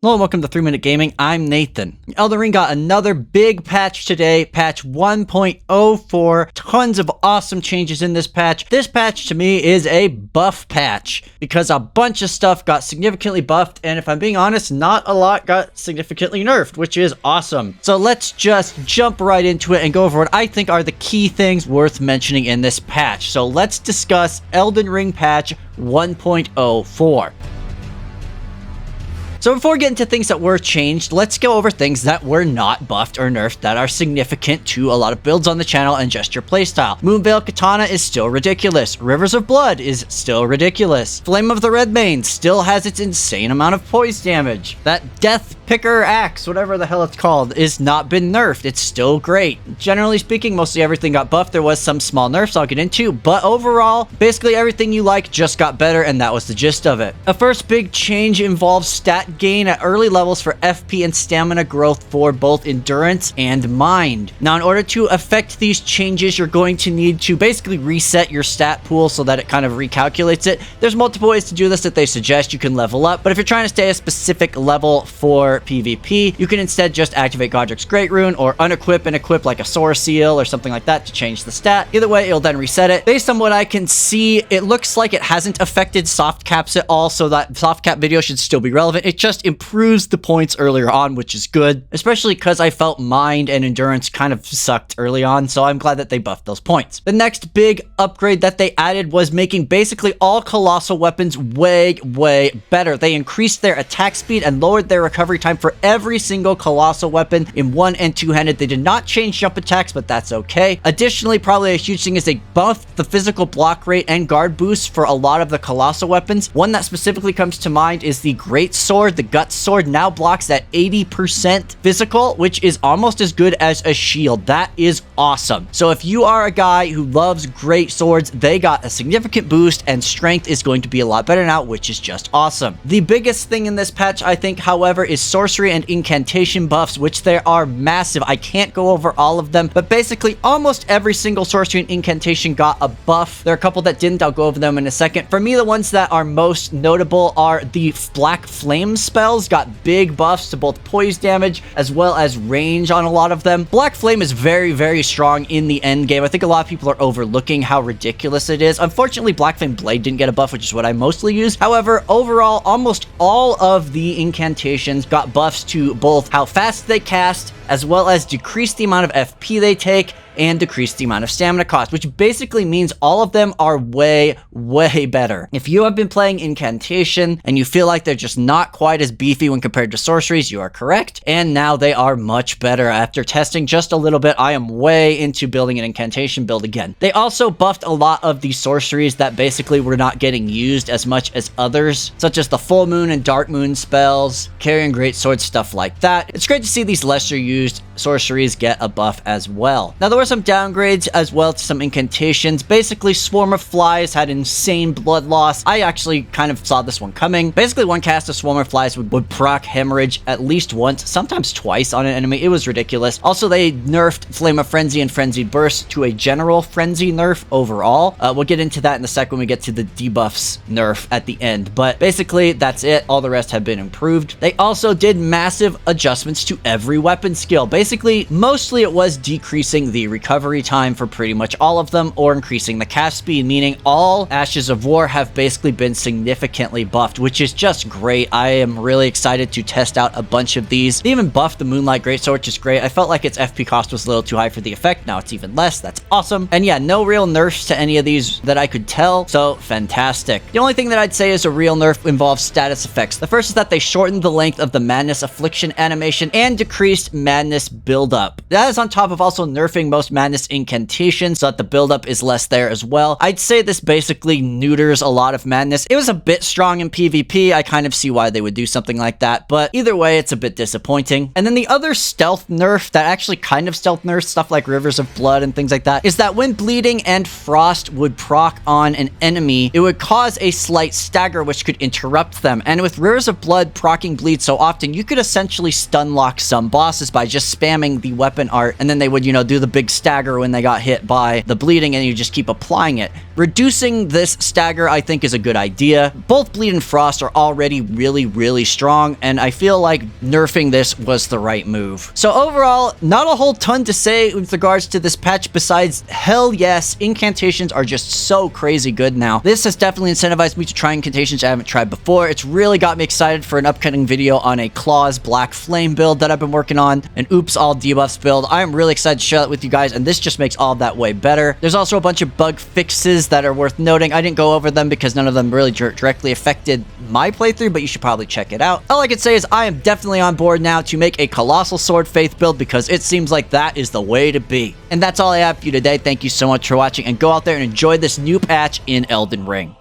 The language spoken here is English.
Hello and welcome to 3 Minute Gaming. I'm Nathan. Elden Ring got another big patch today, patch 1.04. Tons of awesome changes in this patch. This patch to me is a buff patch because a bunch of stuff got significantly buffed, and if I'm being honest, not a lot got significantly nerfed, which is awesome. So let's just jump right into it and go over what I think are the key things worth mentioning in this patch. So let's discuss Elden Ring Patch 1.04. So before we get into things that were changed, let's go over things that were not buffed or nerfed that are significant to a lot of builds on the channel and just your playstyle. Moonveil Katana is still ridiculous. Rivers of Blood is still ridiculous. Flame of the Redmane still has its insane amount of poise damage. That Death Picker Axe, whatever the hell it's called, is not been nerfed. It's still great. Generally speaking, mostly everything got buffed. There was some small nerfs I'll get into, but overall, basically everything you like just got better, and that was the gist of it. A first big change involves stat gain at early levels for FP and stamina growth for both endurance and mind. Now, in order to affect these changes, you're going to need to basically reset your stat pool so that it kind of recalculates it. There's multiple ways to do this that they suggest. You can level up, but if you're trying to stay a specific level for PvP, you can instead just activate Godric's Great Rune or unequip and equip like a Sore Seal or something like that to change the stat. Either way, it'll then reset it. Based on what I can see, it looks like it hasn't affected soft caps at all, so that soft cap video should still be relevant. It just improves the points earlier on, which is good, especially because I felt mind and endurance kind of sucked early on, so I'm glad that they buffed those points. The next big upgrade that they added was making basically all colossal weapons way better. They increased their attack speed and lowered their recovery time for every single colossal weapon in one and two-handed. They did not change jump attacks, but that's okay. Additionally, probably a huge thing is they buffed the physical block rate and guard boost for a lot of the colossal weapons. One that specifically comes to mind is the Great Sword. The Gut Sword now blocks at 80% physical, which is almost as good as a shield. That is awesome. So if you are a guy who loves great swords, they got a significant boost, and strength is going to be a lot better now, which is just awesome. The biggest thing in this patch, I think, however, is sorcery and incantation buffs, which they are massive. I can't go over all of them, but basically almost every single sorcery and incantation got a buff. There are a couple that didn't. I'll go over them in a second. For me, the ones that are most notable are the Black Flame spells. Got big buffs to both poise damage as well as range on a lot of them. Black Flame is very strong in the end game. I think a lot of people are overlooking how ridiculous it is. Unfortunately, Black Flame Blade didn't get a buff, which is what I mostly use. However, overall, almost all of the incantations got buffs to both how fast they cast as well as decrease the amount of FP they take and decrease the amount of stamina cost, which basically means all of them are way better. If you have been playing Incantation and you feel like they're just not quite as beefy when compared to sorceries, you are correct, and now they are much better. After testing just a little bit, I am way into building an Incantation build again. They also buffed a lot of the sorceries that basically were not getting used as much as others, such as the Full Moon and Dark Moon spells, Carrying Greatsword, stuff like that. It's great to see these lesser used sorceries get a buff as well. Now, there were some downgrades as well to some incantations. Basically, Swarm of Flies had insane blood loss. I actually kind of saw this one coming. Basically, one cast of Swarm of Flies would proc Hemorrhage at least once, sometimes twice on an enemy. It was ridiculous. Also, they nerfed Flame of Frenzy and Frenzied Burst to a general frenzy nerf overall. We'll get into that in a sec when we get to the debuffs nerf at the end, but basically, that's it. All the rest have been improved. They also did massive adjustments to every weapon skill. Basically, mostly it was decreasing the recovery time for pretty much all of them, or increasing the cast speed, meaning all Ashes of War have basically been significantly buffed, which is just great. I am really excited to test out a bunch of these. They even buffed the Moonlight Greatsword, which is great. I felt like its FP cost was a little too high for the effect. Now it's even less. That's awesome. And yeah, no real nerfs to any of these that I could tell, so fantastic. The only thing that I'd say is a real nerf involves status effects. The first is that they shortened the length of the Madness Affliction animation and decreased Madness buildup. That is on top of also nerfing most Madness incantations so that the buildup is less there as well. I'd say this basically neuters a lot of Madness. It was a bit strong in PvP. I kind of see why they would do something like that, but either way, it's a bit disappointing. And then the other stealth nerf that actually kind of stealth nerfs stuff like Rivers of Blood and things like that is that when Bleeding and Frost would proc on an enemy, it would cause a slight stagger which could interrupt them. And with Rivers of Blood procking Bleed so often, you could essentially stun lock some bosses by just spamming the weapon art, and then they would, you know, do the big stagger when they got hit by the bleeding, and you just keep applying it. Reducing this stagger, I think, is a good idea. Both Bleed and Frost are already really strong, and I feel like nerfing this was the right move. So overall, not a whole ton to say with regards to this patch besides, hell yes, incantations are just so crazy good now. This has definitely incentivized me to try incantations I haven't tried before. It's really got me excited for an upcoming video on a Claws Black Flame build that I've been working on, an Oops All Debuffs build. I'm really excited to share that with you guys, and this just makes all of that way better. There's also a bunch of bug fixes that are worth noting. I didn't go over them because none of them really directly affected my playthrough, but you should probably check it out. All I can say is I am definitely on board now to make a Colossal Sword Faith build because it seems like that is the way to be. And that's all I have for you today. Thank you so much for watching, and go out there and enjoy this new patch in Elden Ring.